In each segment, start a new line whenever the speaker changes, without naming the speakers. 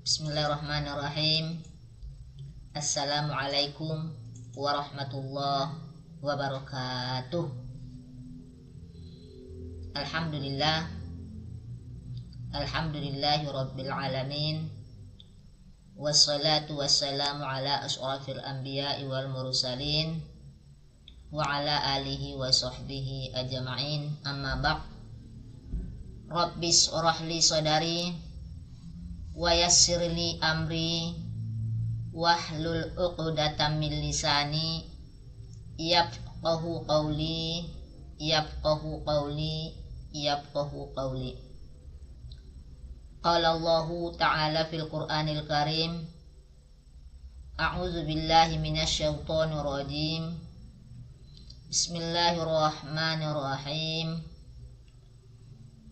Bismillahirrahmanirrahim. Assalamualaikum warahmatullahi wabarakatuh. Alhamdulillahi rabbil alamin. Wassalatu wassalamu ala asyrafil anbiya'i wal mursalin wa ala alihi wa sahbihi ajma'in. Amma ba'd. Rabbis shrah li sadari wa yassirli amri wahlul 'uqdatam min lisani yafqahu qawli. Qala Allahu ta'ala fil Qur'anil Karim, a'udzu billahi minasy syaithanir rajim. Bismillahirrahmanirrahim.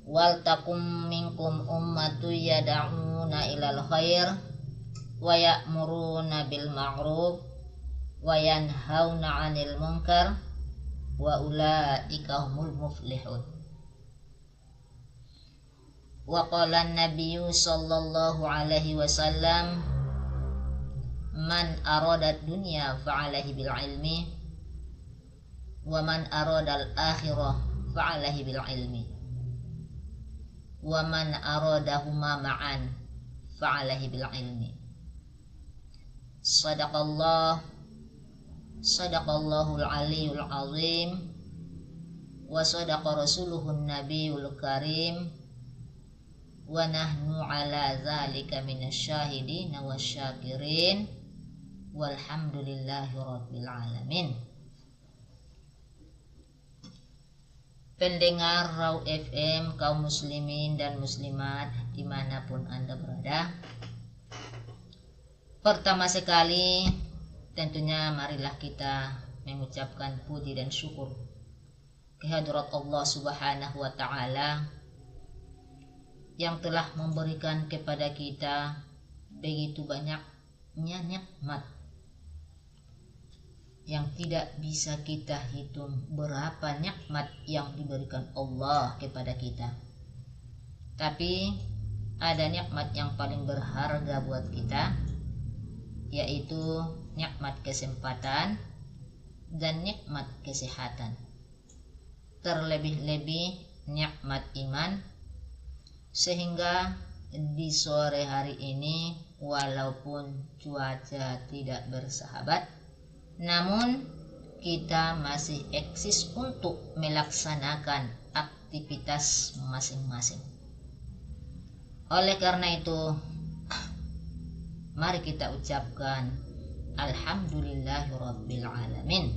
Wal takum minkum ummatu yad'una ilal khair wa ya'muruna bil ma'ruf wa yanhauna 'anil munkar wa ulaika humul muflihun. Wa qala an-nabiyyu sallallahu alaihi wasallam, man arada ad-dunya fa'alaihi bil ilmi wa man arada al-akhirah fa'alaihi bil ilmi wa man aradahuma ma'an fa'alaihi bil ilmi. Sadaqallahul aliyyul azim wa sadaqa rasuluhun nabiyul karim wa nahnu ala zalika minasyahidin wasyakirin walhamdulillahi rabbil alamin. Pendengar Raw FM, kaum muslimin dan muslimat dimanapun Anda berada, pertama sekali tentunya marilah kita mengucapkan puji dan syukur kehadirat Allah subhanahu wa ta'ala yang telah memberikan kepada kita begitu banyaknya nikmat yang tidak bisa kita hitung berapa nikmat yang diberikan Allah kepada kita. Tapi ada nikmat yang paling berharga buat kita, yaitu nikmat kesempatan dan nikmat kesehatan. Terlebih-lebih nikmat iman, sehingga di sore hari ini walaupun cuaca tidak bersahabat, namun kita masih eksis untuk melaksanakan aktivitas masing-masing. Oleh karena itu, mari kita ucapkan alhamdulillahirabbil alamin.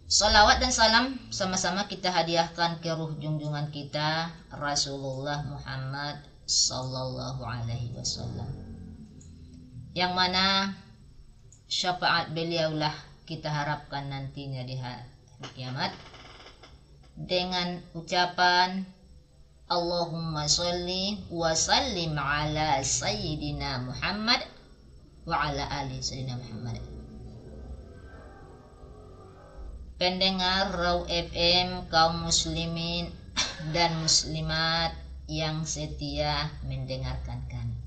Salawat dan salam sama-sama kita hadiahkan ke ruh junjungan kita Rasulullah Muhammad sallallahu alaihi wasallam, yang mana syafaat beliaulah kita harapkan nantinya di hari kiamat dengan ucapan Allahumma sholli wa sallim ala sayyidina Muhammad wa ala ali sayyidina Muhammad. Pendengar Raw FM, kaum muslimin dan muslimat yang setia mendengarkan kami,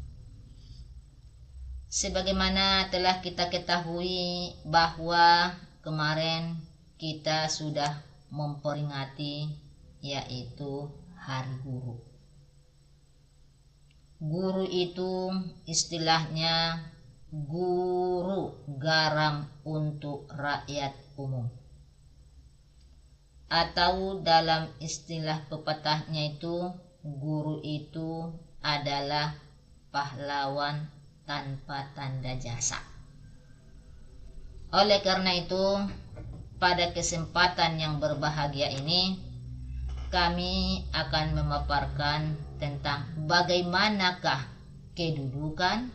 sebagaimana telah kita ketahui bahwa kemarin kita sudah memperingati yaitu Hari Guru. Guru itu istilahnya guru garam untuk rakyat umum, atau dalam istilah pepatahnya itu, guru itu adalah pahlawan tanpa tanda jasa. Oleh karena itu, pada kesempatan yang berbahagia ini, kami akan memaparkan tentang bagaimanakah kedudukan,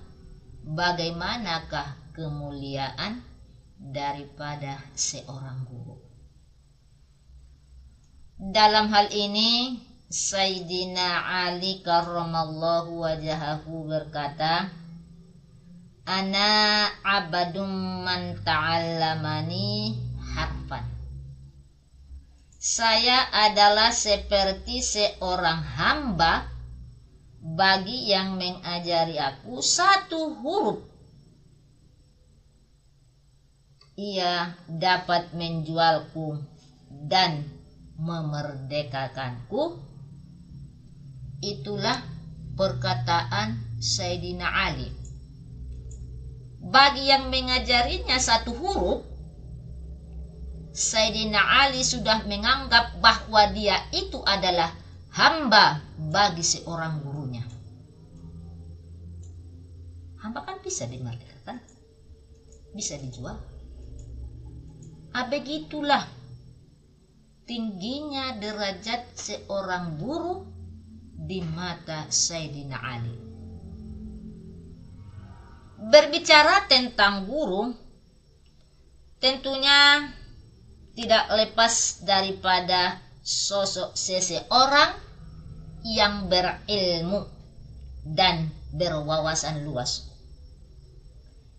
bagaimanakah kemuliaan daripada seorang guru. Dalam hal ini, Sayyidina Ali karramallahu wajahahu berkata, ana abadum man ta'allamani harfan. Saya adalah seperti seorang hamba bagi yang mengajari aku satu huruf, ia dapat menjualku dan memerdekakanku. Itulah perkataan Sayyidina Ali. Bagi yang mengajarinya satu huruf, Sayyidina Ali sudah menganggap bahwa dia itu adalah hamba bagi seorang gurunya. Hamba kan bisa dimerdekakan, bisa dijual. Begitulah tingginya derajat seorang guru di mata Sayyidina Ali. Berbicara tentang guru, tentunya tidak lepas daripada sosok seseorang yang berilmu dan berwawasan luas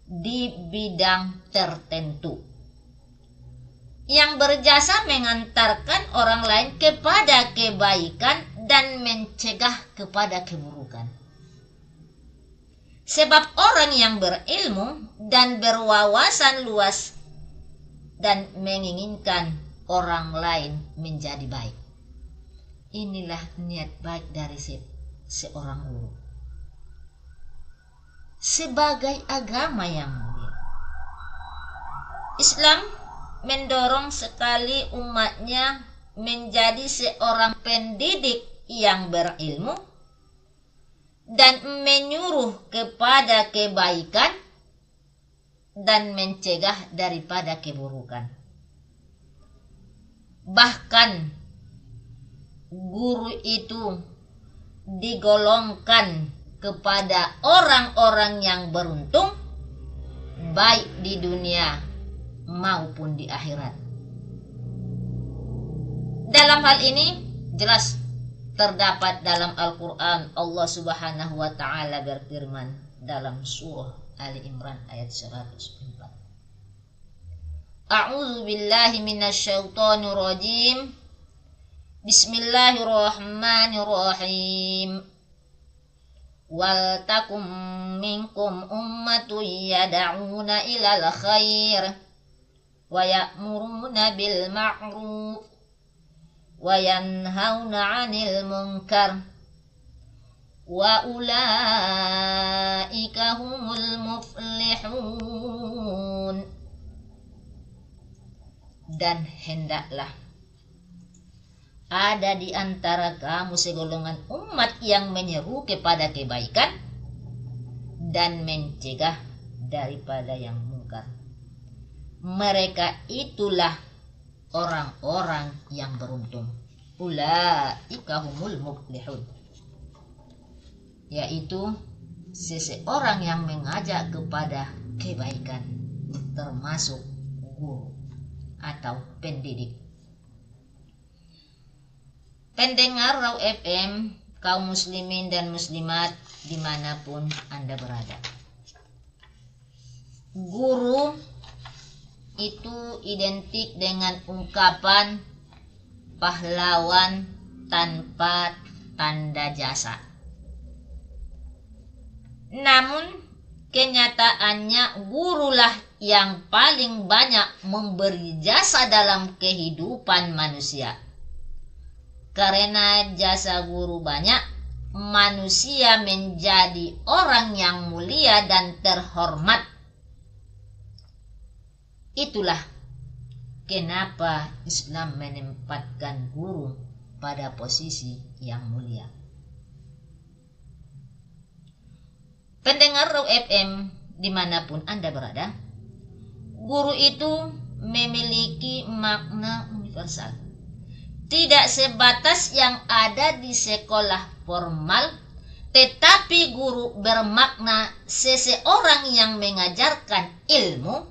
di bidang tertentu, yang berjasa mengantarkan orang lain kepada kebaikan dan mencegah kepada keburukan. Sebab orang yang berilmu dan berwawasan luas dan menginginkan orang lain menjadi baik. Inilah niat baik dari seorang guru. Sebagai agama yang mulia, Islam mendorong sekali umatnya menjadi seorang pendidik yang berilmu dan menyuruh kepada kebaikan dan mencegah daripada keburukan. Bahkan guru itu digolongkan kepada orang-orang yang beruntung baik di dunia maupun di akhirat. Dalam hal ini jelas terdapat dalam Al-Quran. Allah Subhanahu wa ta'ala berfirman dalam surah Ali Imran ayat 104. A'udzu billahi minasyaitonir rajim. Bismillahirrahmanirrahim. Wal takum minkum ummatun yad'una ilal khair wa ya'muruna bil ma'ruf wa yanhauna 'anil munkar wa ulaika humul muflihun. Dan hendaklah ada di antara kamu segolongan umat yang menyeru kepada kebaikan dan mencegah daripada yang mungkar. Mereka itulah orang-orang yang beruntung. Ulaika humul muflihun, yaitu seseorang yang mengajak kepada kebaikan, termasuk guru atau pendidik. Pendengar Raw FM, kaum muslimin dan muslimat dimanapun Anda berada, guru itu identik dengan ungkapan pahlawan tanpa tanda jasa. Namun kenyataannya gurulah yang paling banyak memberi jasa dalam kehidupan manusia. Karena jasa guru banyak, manusia menjadi orang yang mulia dan terhormat. Itulah kenapa Islam menempatkan guru pada posisi yang mulia. Pendengar Raw FM dimanapun Anda berada, guru itu memiliki makna universal. Tidak sebatas yang ada di sekolah formal, tetapi guru bermakna seseorang yang mengajarkan ilmu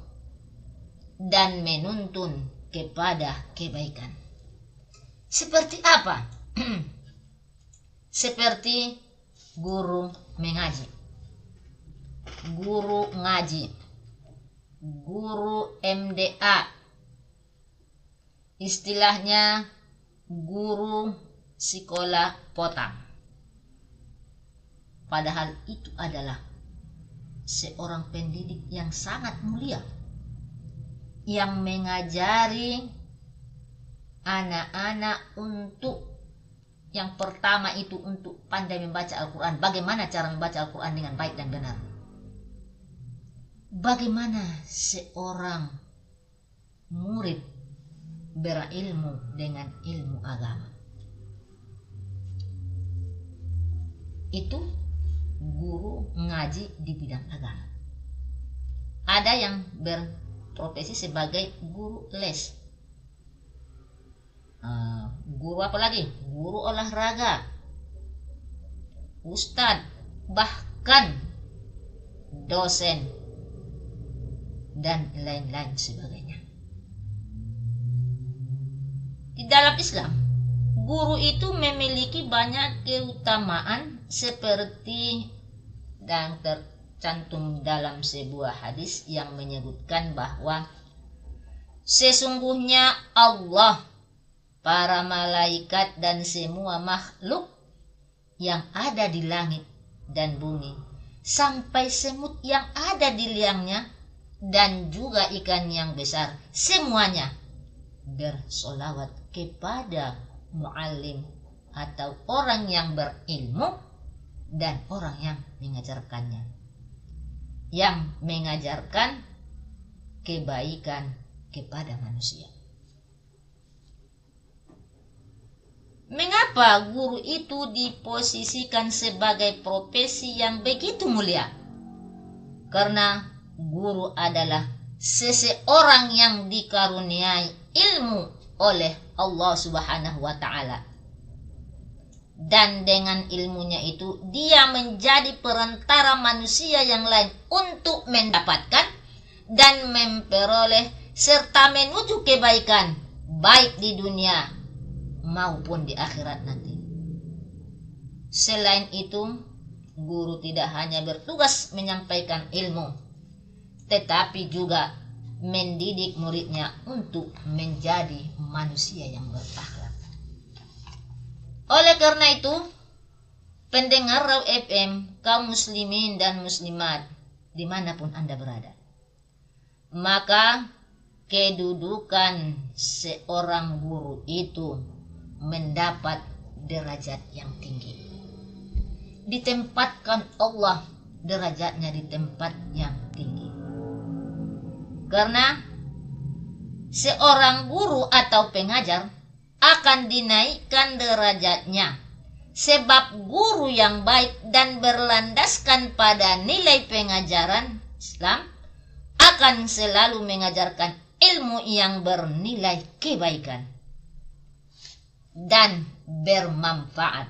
dan menuntun kepada kebaikan. Seperti apa? Seperti guru mengaji, guru ngaji, guru MDA, istilahnya guru sekolah potang. padahal itu adalah seorang pendidik yang sangat mulia, yang mengajari anak-anak untuk yang pertama itu untuk pandai membaca Al-Quran. Bagaimana cara membaca Al-Quran dengan baik dan benar? Bagaimana seorang murid berilmu dengan ilmu agama? Itu guru ngaji di bidang agama. Ada yang berprofesi sebagai guru les. Guru apa lagi? Guru olahraga, ustadz, bahkan dosen, dan lain-lain sebagainya. Di dalam Islam, guru itu memiliki banyak keutamaan seperti yang tercantum dalam sebuah hadis yang menyebutkan bahwa sesungguhnya Allah, para malaikat dan semua makhluk yang ada di langit dan bumi, sampai semut yang ada di liangnya, dan juga ikan yang besar, semuanya bersolawat kepada muallim atau orang yang berilmu dan orang yang mengajarkannya, yang mengajarkan kebaikan kepada manusia. Mengapa guru itu diposisikan sebagai profesi yang begitu mulia? Karena guru adalah seseorang yang dikaruniai ilmu oleh Allah Subhanahu wa Ta'ala. Dan dengan ilmunya itu dia menjadi perantara manusia yang lain untuk mendapatkan dan memperoleh serta menuju kebaikan baik di dunia maupun di akhirat nanti. Selain itu, guru tidak hanya bertugas menyampaikan ilmu, tetapi juga mendidik muridnya untuk menjadi manusia yang berakhlak. Oleh karena itu, pendengar Raw FM, kaum muslimin dan muslimat dimanapun Anda berada, maka kedudukan seorang guru itu mendapat derajat yang tinggi. Ditempatkan Allah derajatnya di tempat yang tinggi. Karena seorang guru atau pengajar akan dinaikkan derajatnya, sebab guru yang baik dan berlandaskan pada nilai pengajaran Islam akan selalu mengajarkan ilmu yang bernilai kebaikan dan bermanfaat,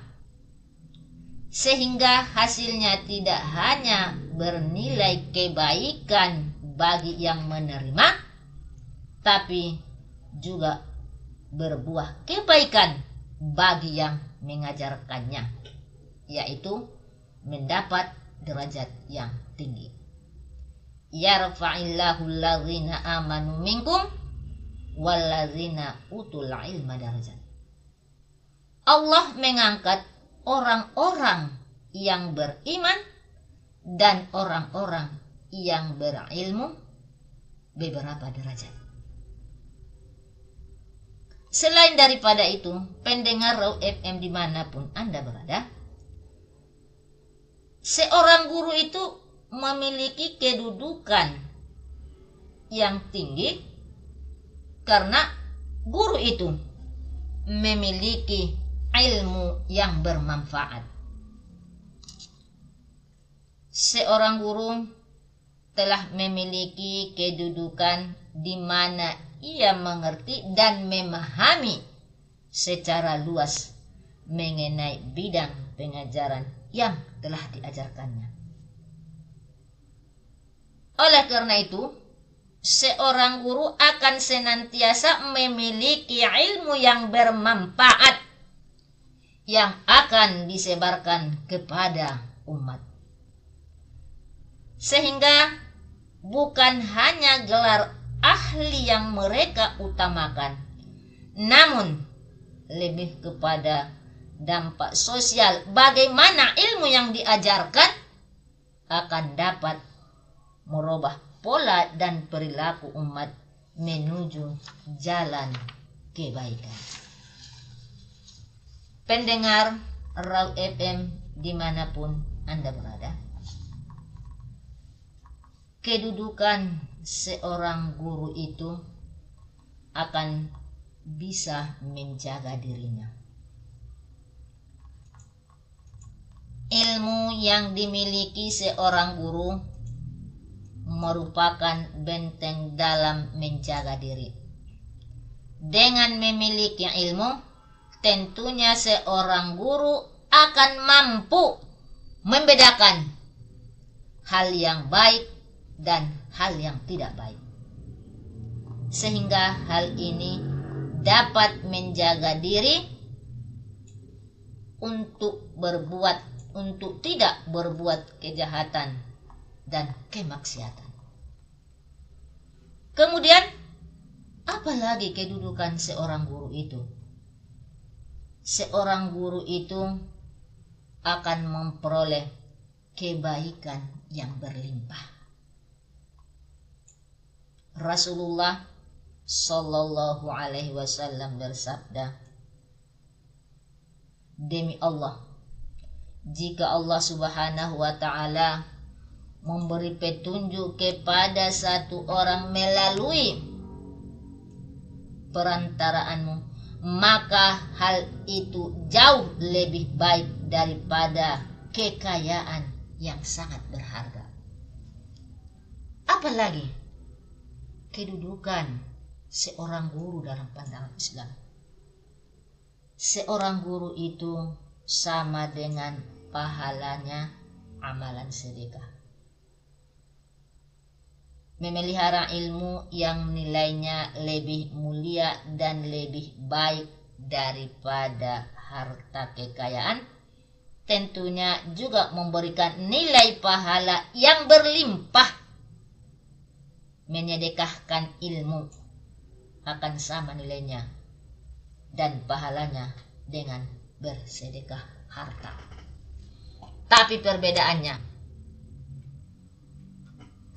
sehingga hasilnya tidak hanya bernilai kebaikan bagi yang menerima, tapi juga berbuah kebaikan bagi yang mengajarkannya, yaitu mendapat derajat yang tinggi. Yarfa'illahu allazina amanu minkum wallazina utul ilma darajat. Allah mengangkat orang-orang yang beriman dan orang-orang yang berilmu beberapa derajat. Selain daripada itu, pendengar Raw FM dimanapun Anda berada, seorang guru itu memiliki kedudukan yang tinggi karena guru itu memiliki ilmu yang bermanfaat. Seorang guru telah memiliki kedudukan di mana ia mengerti dan memahami secara luas mengenai bidang pengajaran yang telah diajarkannya. Oleh karena itu, seorang guru akan senantiasa memiliki ilmu yang bermanfaat yang akan disebarkan kepada umat. Sehingga bukan hanya gelar ahli yang mereka utamakan, namun lebih kepada dampak sosial bagaimana ilmu yang diajarkan akan dapat merubah pola dan perilaku umat menuju jalan kebaikan. Pendengar Raw FM dimanapun Anda berada, kedudukan seorang guru itu akan bisa menjaga dirinya. Ilmu yang dimiliki seorang guru merupakan benteng dalam menjaga diri. Dengan memiliki ilmu, tentunya seorang guru akan mampu membedakan hal yang baik dan hal yang tidak baik. Sehingga hal ini dapat menjaga diri untuk tidak berbuat kejahatan dan kemaksiatan. Kemudian, apalagi kedudukan seorang guru itu? Seorang guru itu akan memperoleh kebaikan yang berlimpah. Rasulullah Shallallahu Alaihi Wasallam bersabda, demi Allah, jika Allah Subhanahu Wa Taala memberi petunjuk kepada satu orang melalui perantaraanmu, maka hal itu jauh lebih baik daripada kekayaan yang sangat berharga. Apalagi kedudukan seorang guru dalam pandangan Islam. Seorang guru itu sama dengan pahalanya amalan sedekah. Memelihara ilmu yang nilainya lebih mulia dan lebih baik daripada harta kekayaan, tentunya juga memberikan nilai pahala yang berlimpah. Menyedekahkan ilmu akan sama nilainya dan pahalanya dengan bersedekah harta. Tapi perbedaannya,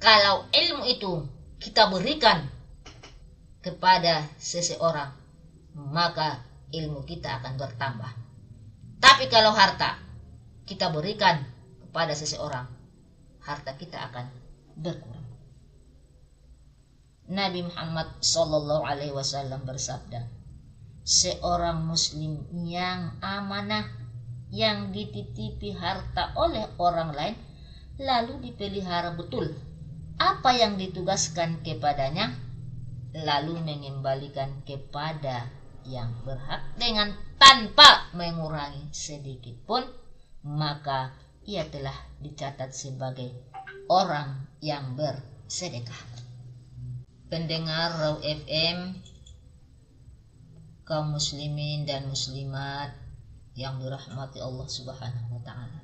kalau ilmu itu kita berikan kepada seseorang, maka ilmu kita akan bertambah. Tapi kalau harta kita berikan kepada seseorang, harta kita akan berkurang. Nabi Muhammad Sallallahu Alaihi Wasallam bersabda, seorang muslim yang amanah, yang dititipi harta oleh orang lain, lalu dipelihara betul apa yang ditugaskan kepadanya, lalu mengembalikan kepada yang berhak dengan tanpa mengurangi sedikit pun, maka ia telah dicatat sebagai orang yang bersedekah. Pendengar Raw FM, kaum muslimin dan muslimat yang dirahmati Allah Subhanahu wa Ta'ala,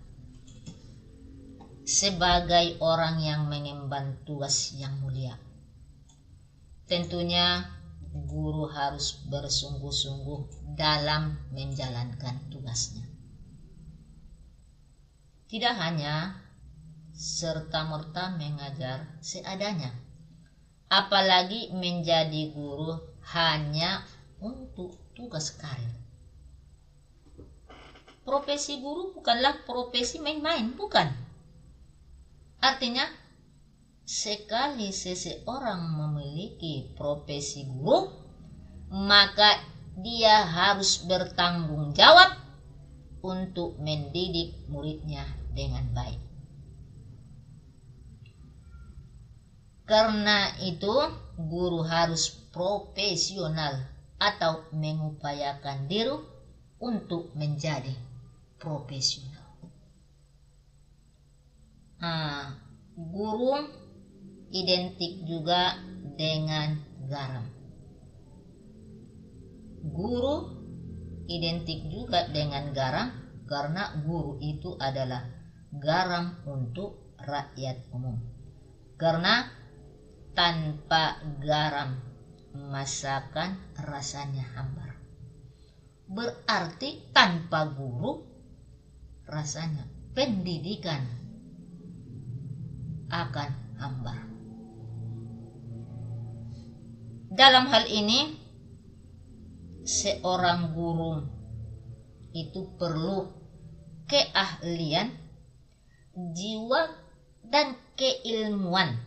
sebagai orang yang mengemban tugas yang mulia, tentunya guru harus bersungguh-sungguh dalam menjalankan tugasnya. Tidak hanya serta-merta mengajar seadanya, apalagi menjadi guru hanya untuk tugas karir. Profesi guru bukanlah profesi main-main, bukan. Artinya, sekali seseorang memiliki profesi guru, maka dia harus bertanggung jawab untuk mendidik muridnya dengan baik. Karena itu, guru harus profesional atau mengupayakan diri untuk menjadi profesional. Guru identik juga dengan garam. Guru identik juga dengan garam karena guru itu adalah garam untuk rakyat umum. Karena tanpa garam masakan rasanya hambar. berarti tanpa guru rasanya pendidikan akan hambar. Dalam hal ini seorang guru itu perlu keahlian, jiwa dan keilmuan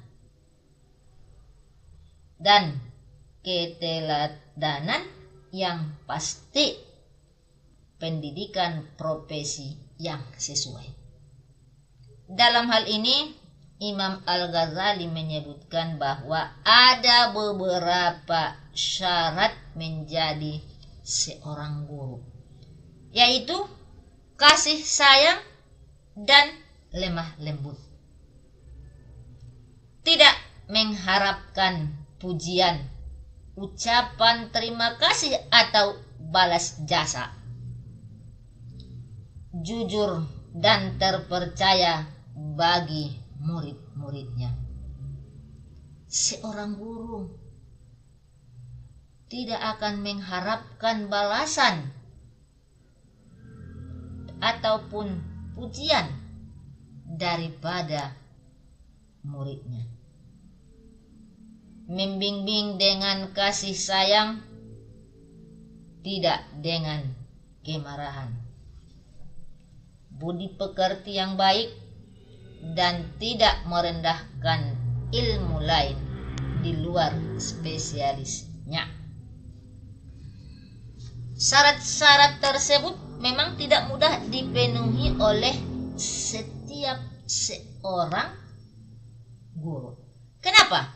dan keteladanan yang pasti, pendidikan profesi yang sesuai. Dalam hal ini Imam Al-Ghazali menyebutkan bahwa ada beberapa syarat menjadi seorang guru, yaitu kasih sayang dan lemah lembut. Tidak mengharapkan pujian, ucapan terima kasih atau balas jasa. Jujur dan terpercaya bagi murid-muridnya. Seorang guru tidak akan mengharapkan balasan ataupun pujian daripada muridnya. Membimbing dengan kasih sayang, tidak dengan kemarahan. Budi pekerti yang baik dan tidak merendahkan ilmu lain di luar spesialisnya. Syarat-syarat tersebut memang tidak mudah dipenuhi oleh setiap seorang guru. Kenapa?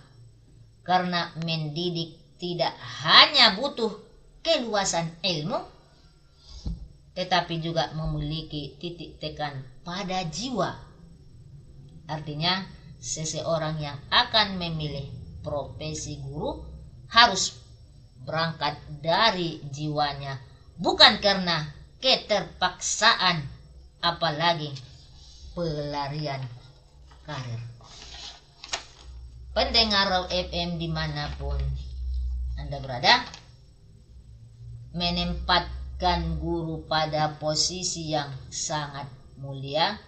Karena mendidik tidak hanya butuh keluasan ilmu, tetapi juga memiliki titik tekan pada jiwa. Artinya, seseorang yang akan memilih profesi guru harus berangkat dari jiwanya, bukan karena keterpaksaan, apalagi pelarian karir. Pendengar Raw FM dimanapun Anda berada, menempatkan guru pada posisi yang sangat mulia,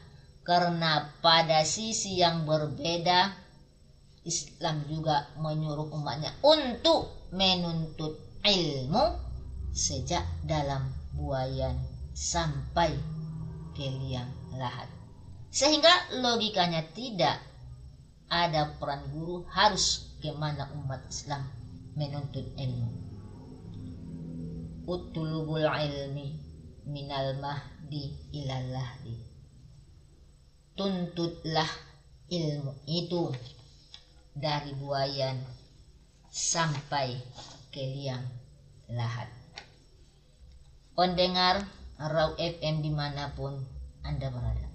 karena pada sisi yang berbeda Islam juga menyuruh umatnya untuk menuntut ilmu sejak dalam buayan sampai ke liang lahat. Sehingga logikanya tidak ada peran guru harus kemana umat Islam menuntut ilmu. Utulubul ilmi minal mahdi ilal lahdi. Tuntutlah ilmu itu dari buayan sampai ke liang lahat. Pendengar Raw FM dimanapun Anda berada,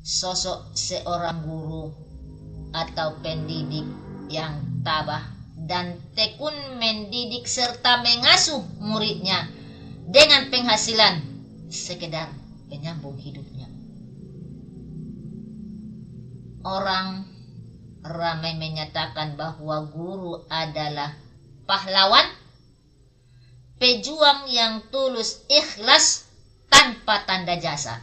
sosok seorang guru atau pendidik yang tabah dan tekun mendidik serta mengasuh muridnya dengan penghasilan sekedar penyambung hidupnya. Orang ramai menyatakan bahwa guru adalah pahlawan, pejuang yang tulus ikhlas tanpa tanda jasa.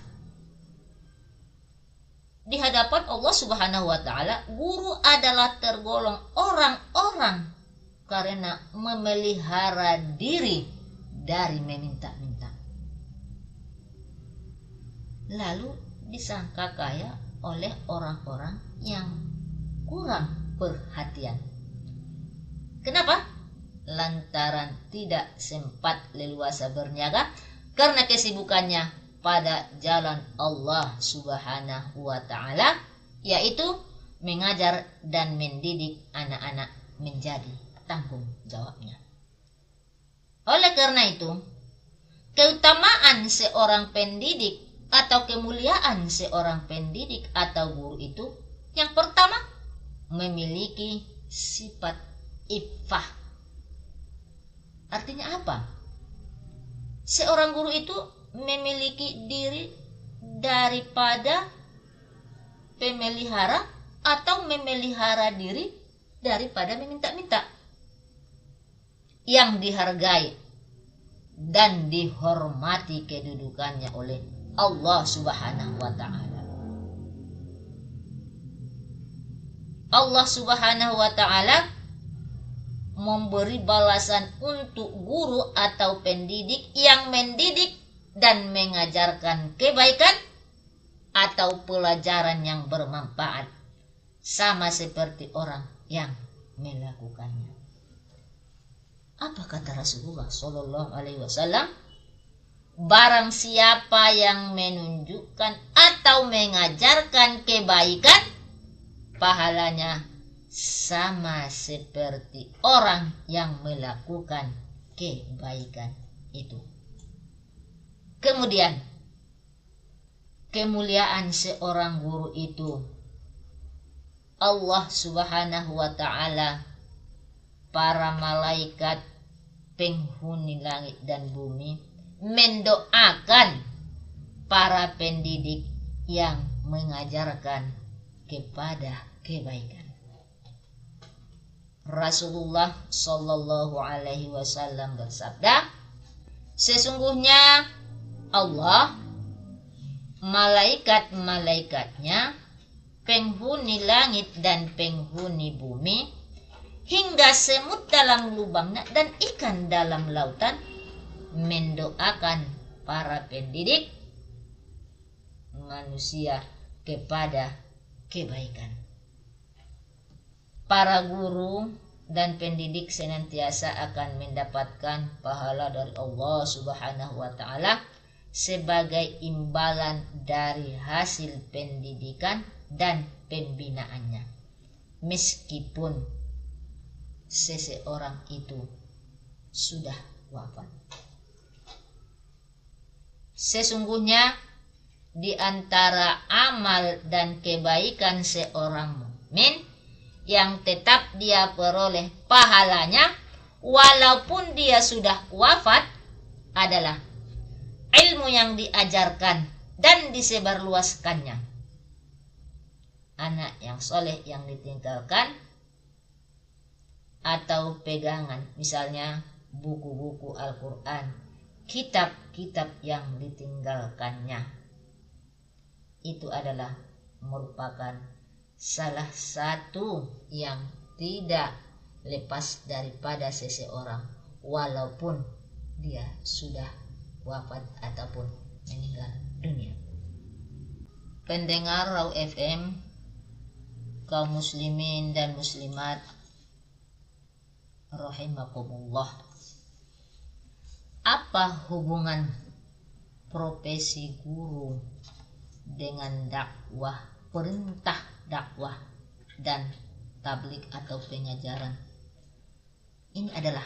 Di hadapan Allah Subhanahu wa Ta'ala, guru adalah tergolong orang-orang karena memelihara diri dari meminta-minta, lalu disangka kaya oleh orang-orang yang kurang perhatian. Kenapa? Lantaran tidak sempat leluasa berniaga karena kesibukannya pada jalan Allah Subhanahu wa Ta'ala, yaitu mengajar dan mendidik anak-anak menjadi tanggung jawabnya. Oleh karena itu, keutamaan seorang pendidik atau kemuliaan seorang pendidik atau guru itu, yang pertama, memiliki sifat iffah. Artinya apa? Seorang guru itu memiliki diri daripada pemelihara atau memelihara diri daripada meminta-minta. yang dihargai dan dihormati kedudukannya oleh Allah Subhanahu wa ta'ala. Allah Subhanahu wa ta'ala memberi balasan untuk guru atau pendidik yang mendidik dan mengajarkan kebaikan atau pelajaran yang bermanfaat, sama seperti orang yang melakukannya. Apa kata Rasulullah Shallallahu Alaihi Wasallam? Barang siapa yang menunjukkan atau mengajarkan kebaikan, pahalanya sama seperti orang yang melakukan kebaikan itu. Kemudian, kemuliaan seorang guru itu Allah Subhanahu wa ta'ala, para malaikat, penghuni langit dan bumi mendoakan para pendidik yang mengajarkan kepada kebaikan. Rasulullah Shallallahu Alaihi Wasallam bersabda, sesungguhnya Allah, malaikat-malaikatnya, penghuni langit dan penghuni bumi, hingga semut dalam lubangnya dan ikan dalam lautan, mendoakan para pendidik manusia kepada kebaikan. Para guru dan pendidik senantiasa akan mendapatkan pahala dari Allah Subhanahu wa ta'ala sebagai imbalan dari hasil pendidikan dan pembinaannya, meskipun seseorang itu sudah wafat. Sesungguhnya di antara amal dan kebaikan seorang mukmin yang tetap dia peroleh pahalanya walaupun dia sudah wafat adalah ilmu yang diajarkan dan disebarluaskannya, anak yang soleh yang ditinggalkan, atau pegangan, misalnya buku-buku Al-Quran, kitab-kitab yang ditinggalkannya. Itu adalah merupakan salah satu yang tidak lepas daripada seseorang walaupun dia sudah wafat ataupun meninggal dunia. Pendengar Raw FM, kaum muslimin dan muslimat rahimakumullah, apa hubungan profesi guru dengan dakwah, perintah dakwah dan tablik atau pengajaran? Ini adalah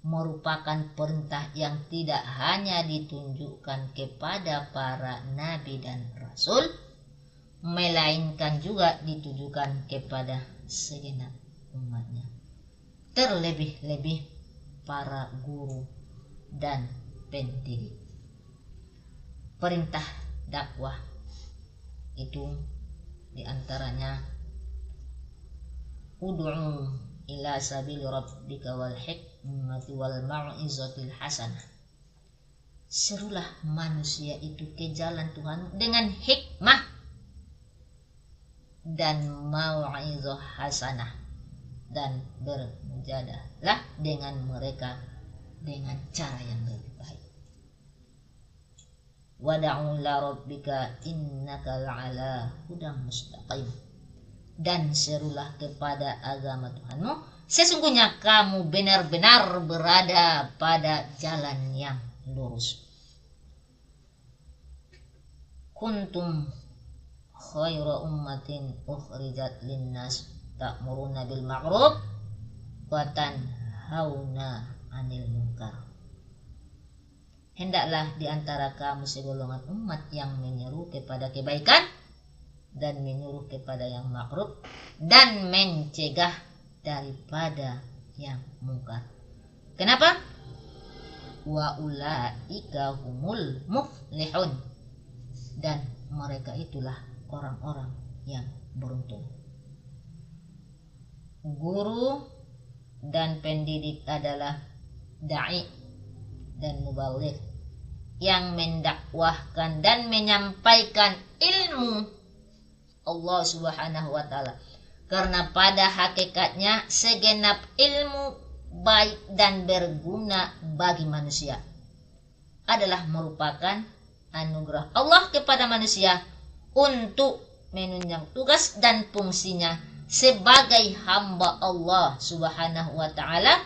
merupakan perintah yang tidak hanya ditunjukkan kepada para nabi dan rasul, melainkan juga ditujukan kepada segenap umatnya, terlebih-lebih para guru dan pendidik. Perintah dakwah itu diantaranya ud'u ila sabili rabbika wal hikmati wal mau'izatil hasanah. Serulah manusia itu ke jalan Tuhan dengan hikmah dan mau'izah hasanah, dan bermujadahlah dengan mereka dengan cara yang lebih baik. Wada'u ila rabbika innaka la'ala hudam mustaqim. Dan serulah kepada agama Tuhanmu, sesungguhnya kamu benar-benar berada pada jalan yang lurus. Kuntum khaira ummatin ukhrijat linnas ta'muruna bil ma'ruf wa tanhauna 'anil munkar. Hendaklah di antara kamu segolongan umat yang menyeru kepada kebaikan dan menyuruh kepada yang makruf dan mencegah daripada yang mungkar. Kenapa? Wa ulaika humul muflihun. Dan mereka itulah orang-orang yang beruntung. Guru dan pendidik adalah da'i dan mubaligh yang mendakwahkan dan menyampaikan ilmu Allah Subhanahu wa taala. Karena pada hakikatnya segenap ilmu baik dan berguna bagi manusia adalah merupakan anugerah Allah kepada manusia untuk menunjang tugas dan fungsinya sebagai hamba Allah Subhanahu wa taala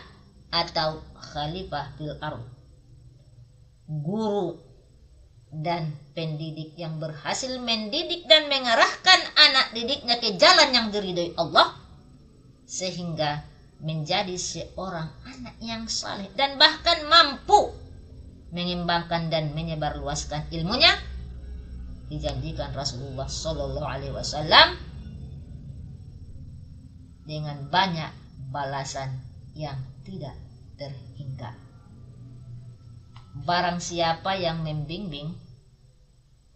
atau khalifah fil ardh. Guru dan pendidik yang berhasil mendidik dan mengarahkan anak didiknya ke jalan yang diridhoi Allah sehingga menjadi seorang anak yang saleh dan bahkan mampu mengembangkan dan menyebarluaskan ilmunya, dijanjikan Rasulullah Shallallahu Alaihi Wasallam dengan banyak balasan yang tidak terhingga. Barang siapa yang membimbing,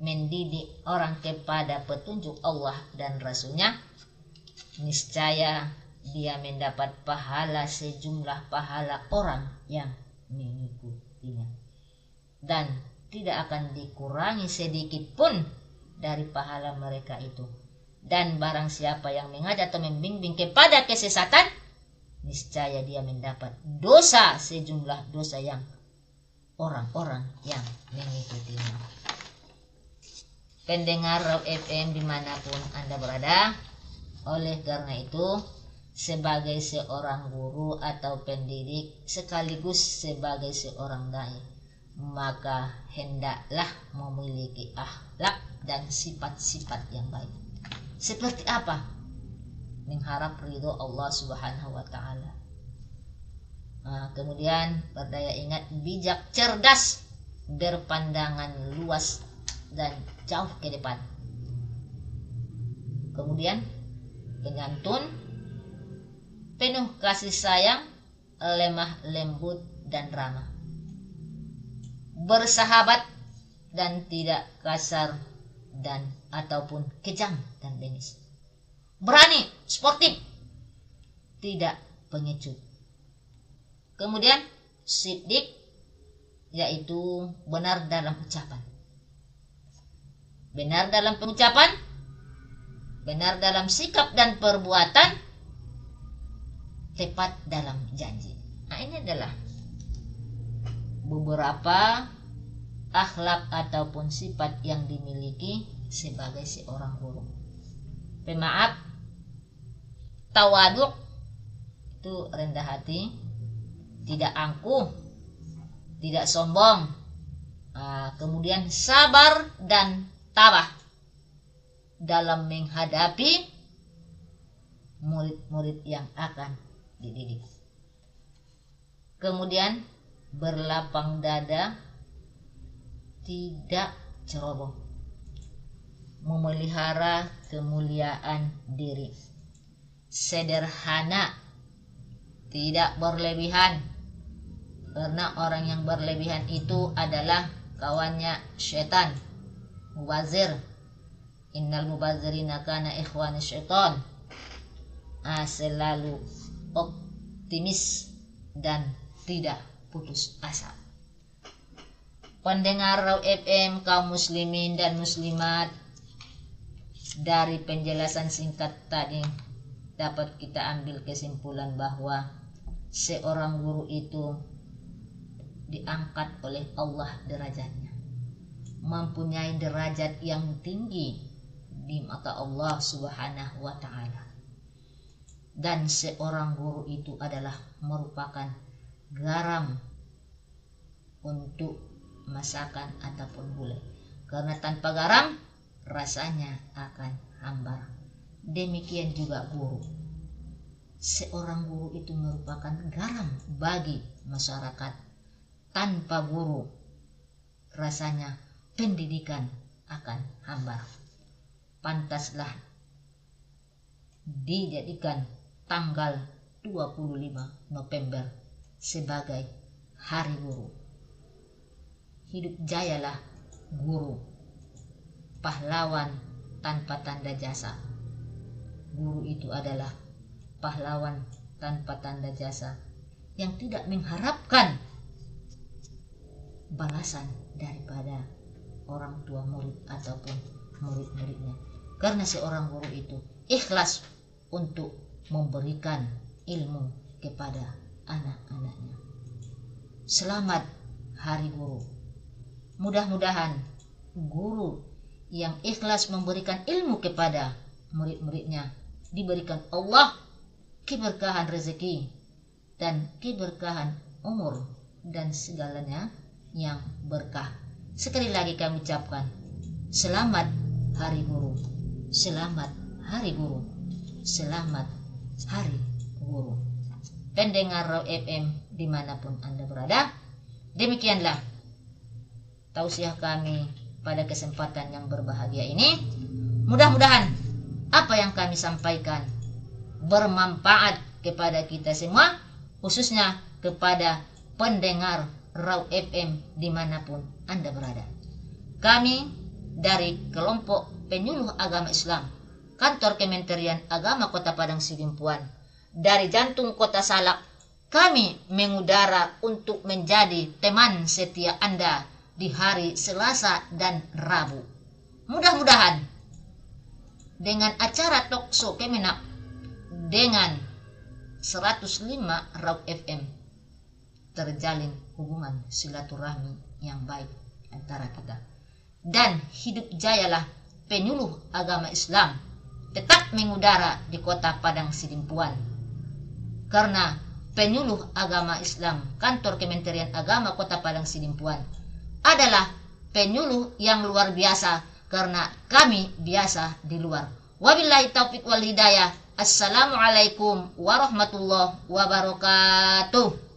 mendidik orang kepada petunjuk Allah dan Rasulnya, niscaya dia mendapat pahala sejumlah pahala orang yang mengikutinya, dan tidak akan dikurangi sedikit pun dari pahala mereka itu. Dan barang siapa yang mengajak atau membimbing kepada kesesatan, niscaya dia mendapat dosa sejumlah dosa yang orang-orang yang mengikutinya. Pendengar Raw FM dimanapun Anda berada, oleh karena itu sebagai seorang guru atau pendidik sekaligus sebagai seorang dai, maka hendaklah memiliki akhlak dan sifat-sifat yang baik. Seperti apa? Mengharap ridho Allah Subhanahu wa taala. Kemudian berdaya ingat, bijak, cerdas, berpandangan luas dan jauh ke depan. Kemudian penyantun, penuh kasih sayang, lemah lembut dan ramah, bersahabat dan tidak kasar dan ataupun kejam dan bengis, berani, sportif, tidak pengecut. Kemudian siddiq, yaitu benar dalam ucapan, benar dalam pengucapan, benar dalam sikap dan perbuatan, tepat dalam janji. Ini adalah beberapa akhlak ataupun sifat yang dimiliki sebagai seorang guru. Pemaaf, tawaduk, itu rendah hati, tidak angkuh, tidak sombong. Kemudian sabar dan tabah dalam menghadapi murid-murid yang akan dididik. Kemudian berlapang dada, tidak ceroboh, memelihara kemuliaan diri, sederhana, tidak berlebihan, karena orang yang berlebihan itu adalah kawannya syaitan, mubazir. Innal mubazirina kana ikhwana syaitan. Selalu optimis dan tidak putus asa. Pendengar Raw FM, kaum muslimin dan muslimat, dari penjelasan singkat tadi dapat kita ambil kesimpulan bahwa seorang guru itu diangkat oleh Allah derajatnya, mempunyai derajat yang tinggi di mata Allah Subhanahu wa taala. Dan seorang guru itu adalah merupakan garam untuk masakan ataupun gulai, karena tanpa garam rasanya akan hambar. Demikian juga guru. Seorang guru itu merupakan garam bagi masyarakat. Tanpa guru rasanya pendidikan akan hambar. Pantaslah dijadikan tanggal 25 November sebagai Hari Guru. Hidup jayalah guru, pahlawan tanpa tanda jasa. Guru itu adalah pahlawan tanpa tanda jasa, yang tidak mengharapkan balasan daripada orang tua murid ataupun murid-muridnya. Karena seorang guru itu ikhlas untuk memberikan ilmu kepada anak-anaknya. Selamat Hari Guru. Mudah-mudahan guru yang ikhlas memberikan ilmu kepada murid-muridnya diberikan Allah keberkahan rezeki dan keberkahan umur dan segalanya yang berkah. Sekali lagi kami ucapkan selamat Hari Guru, selamat Hari Guru, selamat Hari Guru. Pendengar Raw FM dimanapun Anda berada, demikianlah tausiah kami pada kesempatan yang berbahagia ini. Mudah-mudahan apa yang kami sampaikan bermanfaat kepada kita semua, khususnya kepada pendengar Raw FM dimanapun Anda berada. Kami dari kelompok penyuluh agama Islam Kantor Kementerian Agama Kota Padang Sidimpuan dari jantung Kota Salak, kami mengudara untuk menjadi teman setia Anda di hari Selasa dan Rabu. Mudah-mudahan dengan acara Talkshow Kemenak dengan 105 Raw FM terjalin hubungan silaturahmi yang baik antara kita. Dan hidup jayalah penyuluh agama Islam tetap mengudara di Kota Padang Sidimpuan. Karena penyuluh agama Islam Kantor Kementerian Agama Kota Padang Sidimpuan adalah penyuluh yang luar biasa, karena kami biasa di luar. Wabillahi taufiq wal hidayah. Assalamualaikum warahmatullahi wabarakatuh.